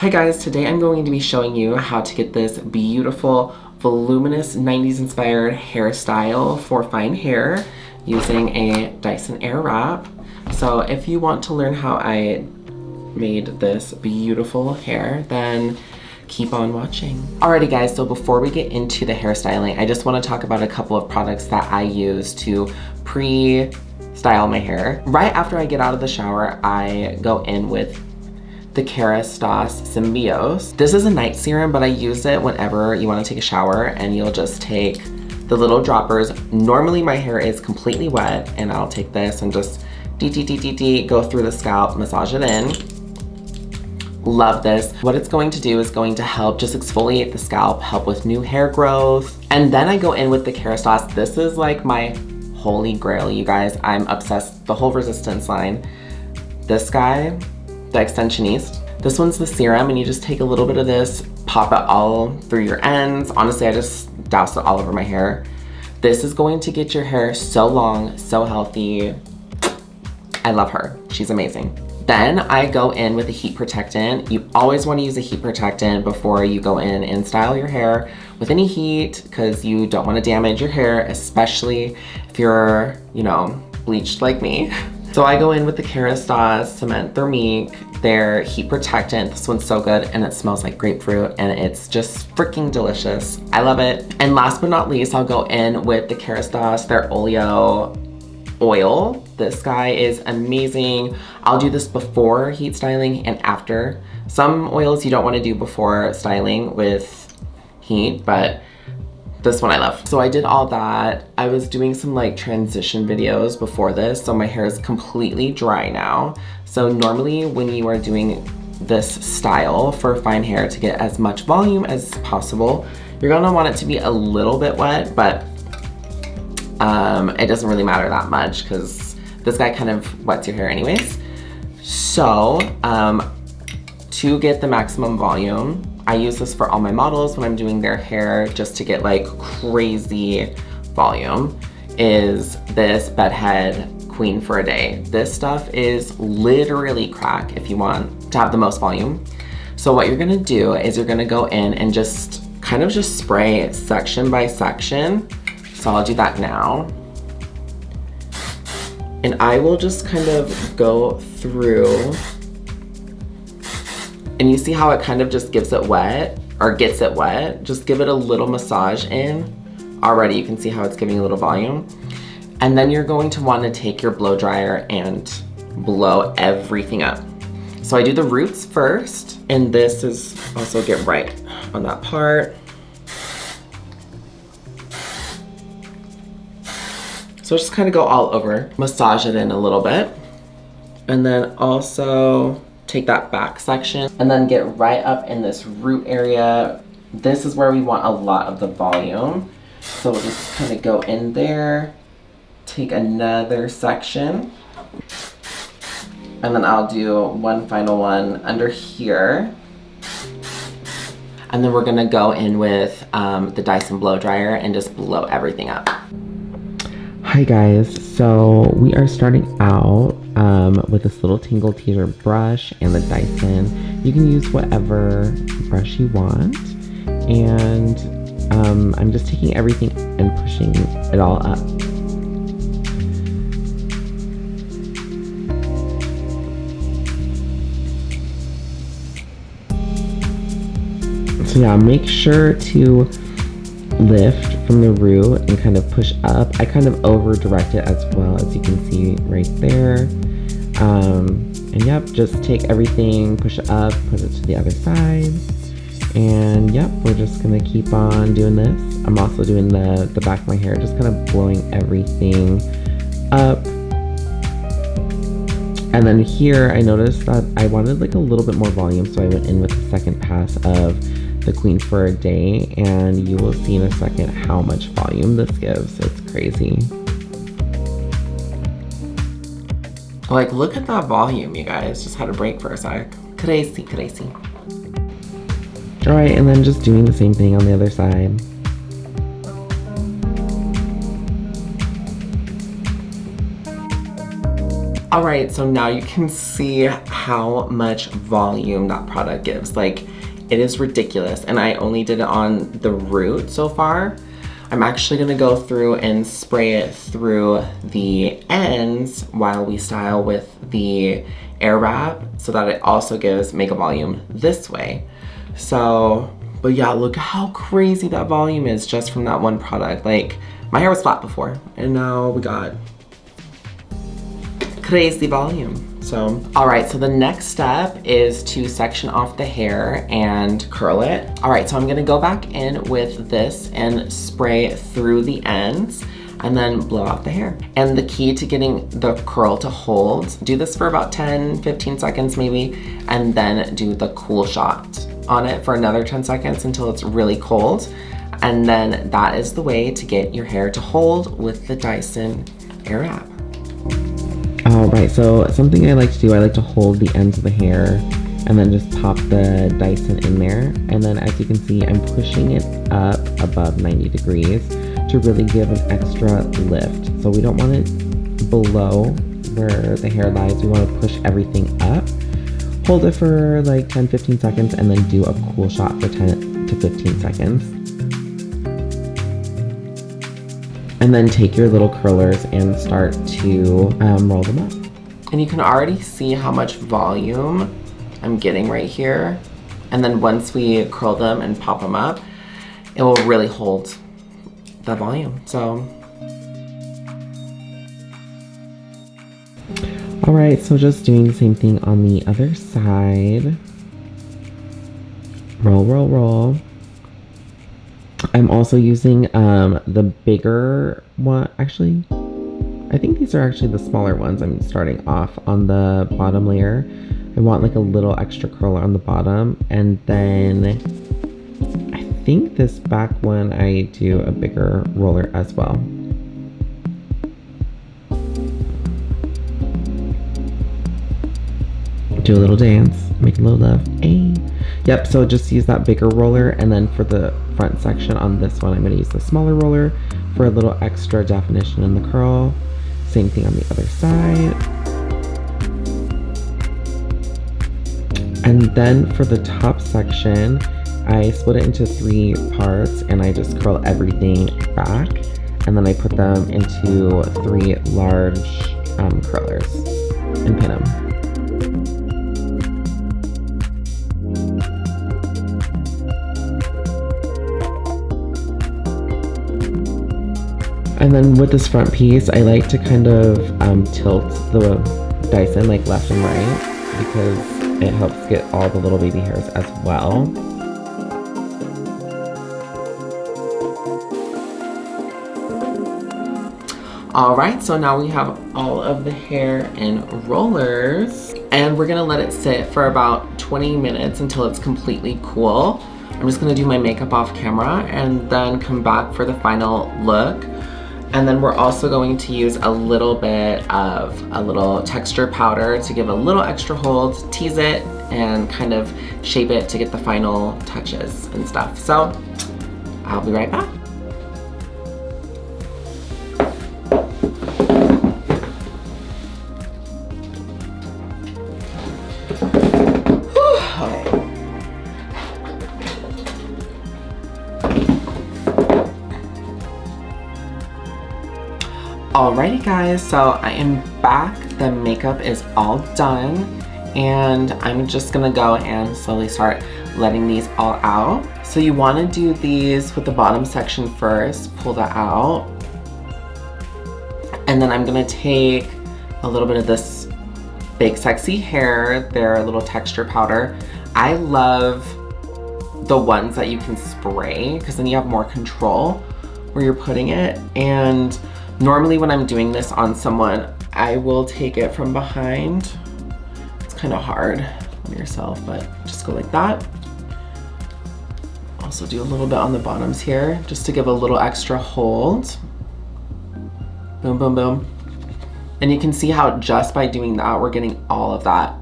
Hi guys, today I'm going to be showing you how to get this beautiful, voluminous 90s inspired hairstyle for fine hair using a Dyson Airwrap. So if you want to learn how I made this beautiful hair, then keep on watching. Alrighty guys, so before we get into the hairstyling, I just want to talk about a couple of products that I use to pre-style my hair. Right after I get out of the shower, I go in with the Kérastase Symbiose. This is a night serum, but I use it whenever you want to take a shower, and you'll just take the little droppers. Normally my hair is completely wet, and I'll take this and just go through the scalp, massage it in. Love this. What it's going to do is going to help just exfoliate the scalp, help with new hair growth. And then I go in with the Kérastase. This is like my holy grail, you guys. I'm obsessed, the whole Resistance line. This guy, the Extentioniste. This one's the serum, and you just take a little bit of this, pop it all through your ends. Honestly, I just doused it all over my hair. This is going to get your hair so long, so healthy. I love her. She's amazing. Then I go in with a heat protectant. You always want to use a heat protectant before you go in and style your hair with any heat, because you don't want to damage your hair, especially if you're, you know, bleached like me. So I go in with the Kérastase Ciment Thermique, their heat protectant. This one's so good, and it smells like grapefruit, and it's just freaking delicious. I love it. And last but not least, I'll go in with the Kérastase, their Oleo oil. This guy is amazing. I'll do this before heat styling and after. Some oils you don't want to do before styling with heat, but this one I love. So I did all that. I was doing some like transition videos before this, so my hair is completely dry now. So normally when you are doing this style for fine hair to get as much volume as possible, you're gonna want it to be a little bit wet, but it doesn't really matter that much because this guy kind of wets your hair anyways. So to get the maximum volume, I use this for all my models when I'm doing their hair, just to get like crazy volume, is this Bedhead Queen for a Day. This stuff is literally crack if you want to have the most volume. So what you're gonna do is you're gonna go in and just kind of just spray section by section. So I'll do that now. And I will just kind of go through, and you see how it kind of just gives it wet, or gets it wet. Just give it a little massage in. Already you can see how it's giving a little volume. And then you're going to want to take your blow dryer and blow everything up. So I do the roots first, and this is also get right on that part. So just kind of go all over, massage it in a little bit. And then also take that back section and then get right up in this root area. This is where we want a lot of the volume. So we'll just kind of go in there, take another section, and then I'll do one final one under here. And then we're gonna go in with the Dyson blow dryer and just blow everything up. Hi guys, so we are starting out with this little tingle teaser brush and the Dyson. You can use whatever brush you want, and I'm just taking everything and pushing it all up. So yeah, make sure to lift from the root and kind of push up. I kind of over direct it as well, as you can see right there. And yep, just take everything, push it up, put it to the other side. And yep, we're just gonna keep on doing this. I'm also doing the back of my hair, just kind of blowing everything up. And then here I noticed that I wanted like a little bit more volume, so I went in with the second pass of the Queen for a Day, and you will see in a second how much volume this gives. It's crazy. Like, look at that volume, you guys. Just had a break for a sec. Crazy, crazy. All right, and then just doing the same thing on the other side. All right, so now you can see how much volume that product gives. Like, it is ridiculous, and I only did it on the root so far. I'm actually gonna go through and spray it through the ends while we style with the Airwrap so that it also gives makeup volume this way. So, but yeah, look how crazy that volume is just from that one product. Like, my hair was flat before, and now we got crazy volume. So, all right, so the next step is to section off the hair and curl it. All right, so I'm gonna go back in with this and spray through the ends and then blow out the hair. And the key to getting the curl to hold, do this for about 10, 15 seconds maybe, and then do the cool shot on it for another 10 seconds until it's really cold. And then that is the way to get your hair to hold with the Dyson Airwrap. All right, so something I like to do, I like to hold the ends of the hair and then just pop the Dyson in there. And then as you can see, I'm pushing it up above 90 degrees to really give an extra lift. So we don't want it below where the hair lies. We want to push everything up. Hold it for like 10-15 seconds and then do a cool shot for 10 to 15 seconds. And then take your little curlers and start to roll them up. And you can already see how much volume I'm getting right here. And then once we curl them and pop them up, it will really hold the volume, so. All right, so just doing the same thing on the other side. Roll, roll, roll. I'm also using the bigger one. Actually, I think these are actually the smaller ones. I'm starting off on the bottom layer. I want like a little extra curl on the bottom. And then I think this back one, I do a bigger roller as well. Do a little dance, make a little love. Hey. Yep, so just use that bigger roller, and then for the front section on this one, I'm gonna use the smaller roller for a little extra definition in the curl. Same thing on the other side. And then for the top section, I split it into 3 parts and I just curl everything back. And then I put them into 3 large curlers and pin them. And then with this front piece, I like to kind of tilt the Dyson like left and right because it helps get all the little baby hairs as well. All right, so now we have all of the hair in rollers and we're gonna let it sit for about 20 minutes until it's completely cool. I'm just gonna do my makeup off camera and then come back for the final look. And then we're also going to use a little bit of a little texture powder to give a little extra hold, tease it, and kind of shape it to get the final touches and stuff. So I'll be right back. Alrighty guys, so I am back. The makeup is all done and I'm just gonna go and slowly start letting these all out. So you wanna do these with the bottom section first, pull that out. And then I'm gonna take a little bit of this Big Sexy Hair, their little texture powder. I love the ones that you can spray because then you have more control where you're putting it. And normally when I'm doing this on someone, I will take it from behind. It's kind of hard on yourself, but just go like that. Also do a little bit on the bottoms here, just to give a little extra hold. Boom, boom, boom. And you can see how just by doing that, we're getting all of that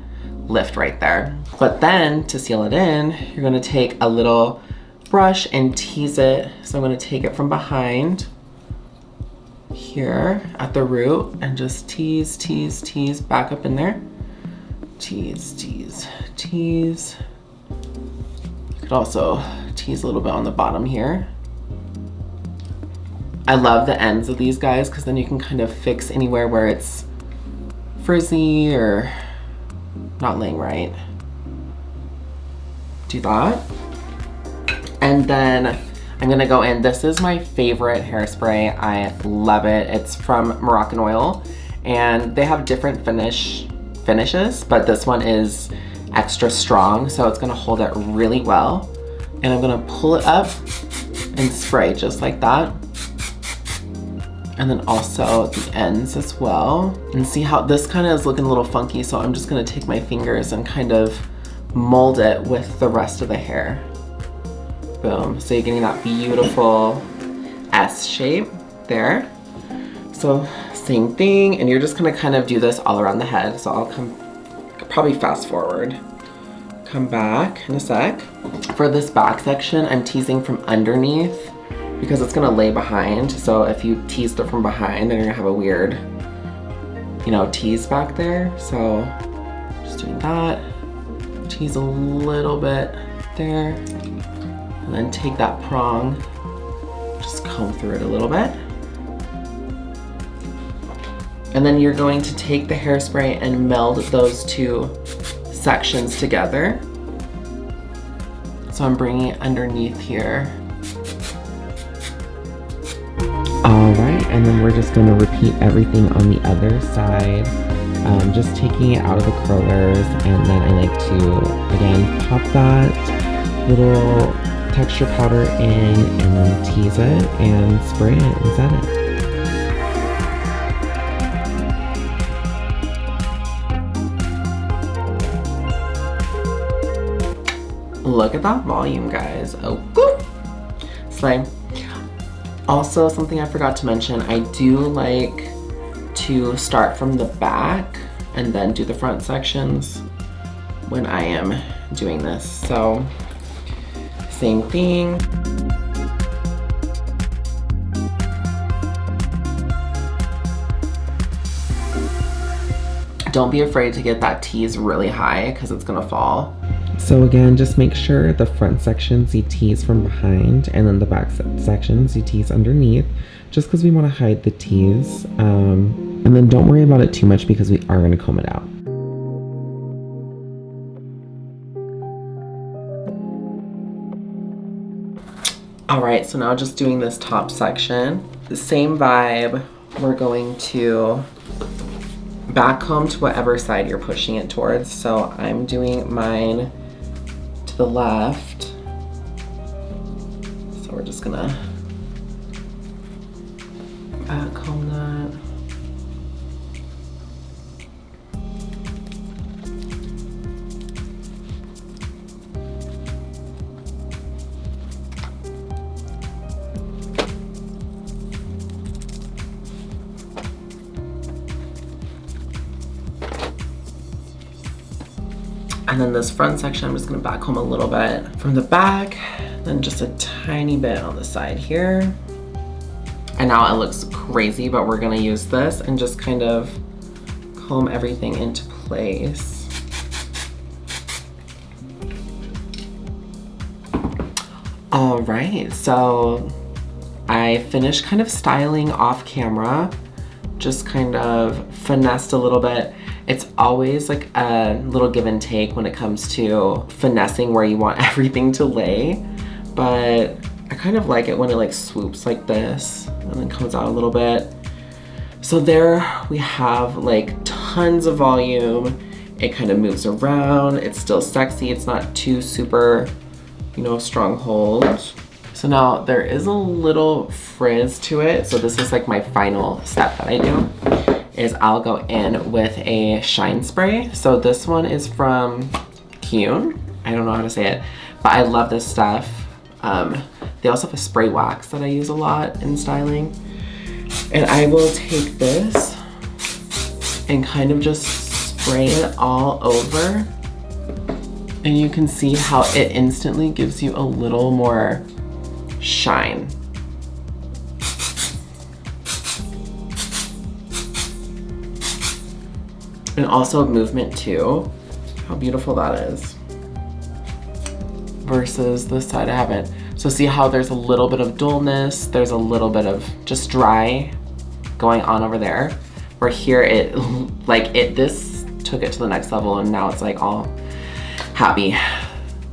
lift right there. But then to seal it in, you're gonna take a little brush and tease it. So I'm gonna take it from behind here at the root and just tease, tease, tease back up in there. Tease, tease, tease. You could also tease a little bit on the bottom here. I love the ends of these guys because then you can kind of fix anywhere where it's frizzy or not laying right. Do that. And then I'm gonna go in, this is my favorite hairspray. I love it. It's from Moroccan Oil and they have different finishes, but this one is extra strong, so it's gonna hold it really well. And I'm gonna pull it up and spray just like that. And then also the ends as well. And see how this kind of is looking a little funky, so I'm just gonna take my fingers and kind of mold it with the rest of the hair. Boom, so you're getting that beautiful S shape there. So same thing, and you're just gonna kind of do this all around the head. So I'll probably fast forward. Come back in a sec. For this back section, I'm teasing from underneath because it's gonna lay behind. So if you teased it from behind, then you're gonna have a weird, you know, tease back there. So just doing that. Tease a little bit there. And then take that prong, just comb through it a little bit. And then you're going to take the hairspray and meld those two sections together. So I'm bringing it underneath here. All right, and then we're just gonna repeat everything on the other side. Just taking it out of the curlers, and then I like to, again, pop that little texture powder in and then tease it and spray it and set it. Look at that volume, guys. Oh, woo! Slay. Also, something I forgot to mention, I do like to start from the back and then do the front sections when I am doing this. So, same thing. Don't be afraid to get that tease really high because it's gonna fall. So again, just make sure the front sections you tease from behind and then the back sections you tease underneath, just because we want to hide the tease. And then don't worry about it too much because we are going to comb it out. All right, so now just doing this top section. The same vibe, we're going to back comb to whatever side you're pushing it towards. So I'm doing mine to the left. So we're just gonna back comb that. And then this front section, I'm just gonna back comb a little bit from the back, then just a tiny bit on the side here. And now it looks crazy, but we're gonna use this and just kind of comb everything into place. All right, so I finished kind of styling off camera, just kind of finessed a little bit. It's always like a little give and take when it comes to finessing where you want everything to lay, but I kind of like it when it like swoops like this and then comes out a little bit. So there we have like tons of volume. It kind of moves around. It's still sexy. It's not too super, you know, strong hold. So now there is a little frizz to it. So this is like my final step that I do. Is I'll go in with a shine spray. So this one is from Kuhn. I don't know how to say it, but I love this stuff. They also have a spray wax that I use a lot in styling. And I will take this and kind of just spray it all over. And you can see how it instantly gives you a little more shine. And also movement too. How beautiful that is. Versus this side I haven't. So see how there's a little bit of dullness, there's a little bit of just dry going on over there. Where here this took it to the next level and now it's like all happy.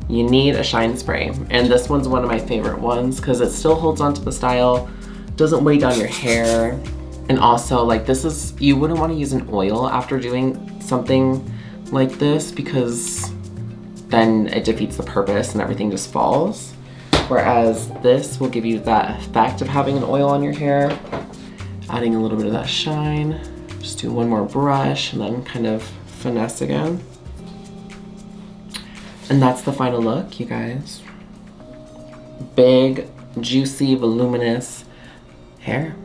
You need a shine spray. And this one's one of my favorite ones because it still holds on to the style, doesn't weigh down your hair. And also like you wouldn't want to use an oil after doing something like this because then it defeats the purpose and everything just falls. Whereas this will give you that effect of having an oil on your hair, adding a little bit of that shine. Just do one more brush and then kind of finesse again. And that's the final look, you guys. Big, juicy, voluminous hair.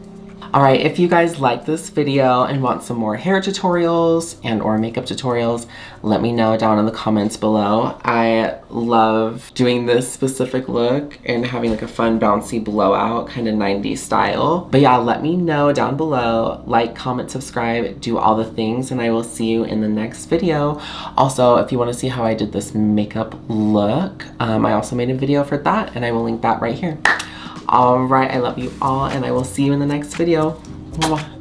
All right, if you guys like this video and want some more hair tutorials and or makeup tutorials, let me know down in the comments below. I love doing this specific look and having like a fun bouncy blowout kind of 90s style. But yeah, let me know down below. Like, comment, subscribe, do all the things, and I will see you in the next video. Also, if you want to see how I did this makeup look, I also made a video for that and I will link that right here. All right, I love you all and I will see you in the next video. Mwah.